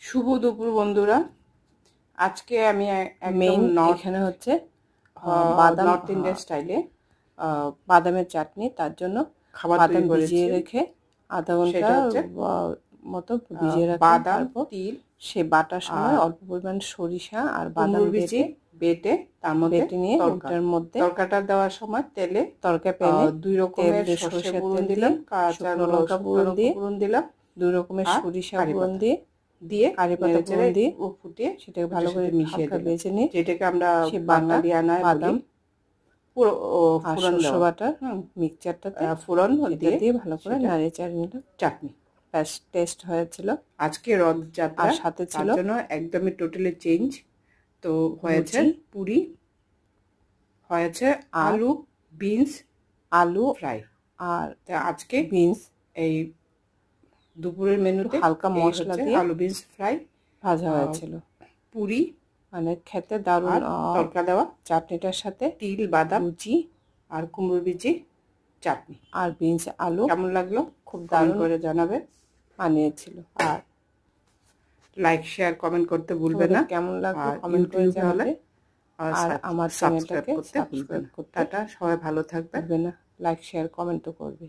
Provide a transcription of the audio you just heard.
শুভ দুপুর বন্ধুরা। আজকে আমি মেইন একদম এখানে হচ্ছে বাদাম নর্থ ইন্ডিয়ান স্টাইলে বাদামের চাটনি। তার জন্য খাবার বাদাম তৈরি ভিজিয়ে করেছি। রেখে আধা ঘন্টা সেটা হচ্ছে মতো ভিজিয়ে রাখলাম। বাদাম, তারপর তিল, সে বাটার সময় আর অল্প পরিমাণ সরিষা আর বাদাম কুমড়োর বিচি বেটে তার মধ্যে বেটে নিয়ে ওটার মধ্যে তরকাটা দেওয়ার সময় তেলে তরকা প্যানে 2 রকমের সর্ষে ফোড়ন দিলাম, কাঁচা লঙ্কা ফোড়ন দিলাম, 2 রকমের সরিষা ফোড়ন দিয়ে কারি পাতা ফোড়ন দিয়ে ও ফুটিয়ে সেটাকে ভালো করে মিশিয়ে ভেজে নিয়ে যেটাকে আমরা সে বাঙালি আনায় বাদাম পুরো ফোড়ন বাটার মিক্সচারটাতে ফোড়ন দিয়ে ভালো করে নাড়িয়ে চাড়িয়ে নিলাম। চাটনি ব্যাস টেস্ট হয়েছিল। আজকে রথযাত্রা আর সাথে ছিল জন্য একদমই টোটালি চেঞ্জ। তো হয়েছে পুরি, হয়েছে আলু ফ্রাই। আর আজকে বিনস এই দুপুরের মেনুতে হালকা মশলা দিয়ে আলু বিনস ফ্রাই ভাজা হয়েছিল। পুরি মানে খেতে দারুণ, তরকা দেওয়া চাটনিটার সাথে তিল, বাদাম, লুচি আর কুমড়োর বিচি চাটনি। আর বিনস আলু কেমন লাগলো খুব দারুণ করে জানাবে। বানিয়েছিল। আর লাইক শেয়ার কমেন্ট করতে ভুলবেন না। কেমন লাগলো কমেন্ট করে জানাবে। আর আমার চ্যানেলটাকে সাবস্ক্রাইব করতে টাটা, সবাই ভালো থাকবে। না, লাইক শেয়ার কমেন্টও করবে।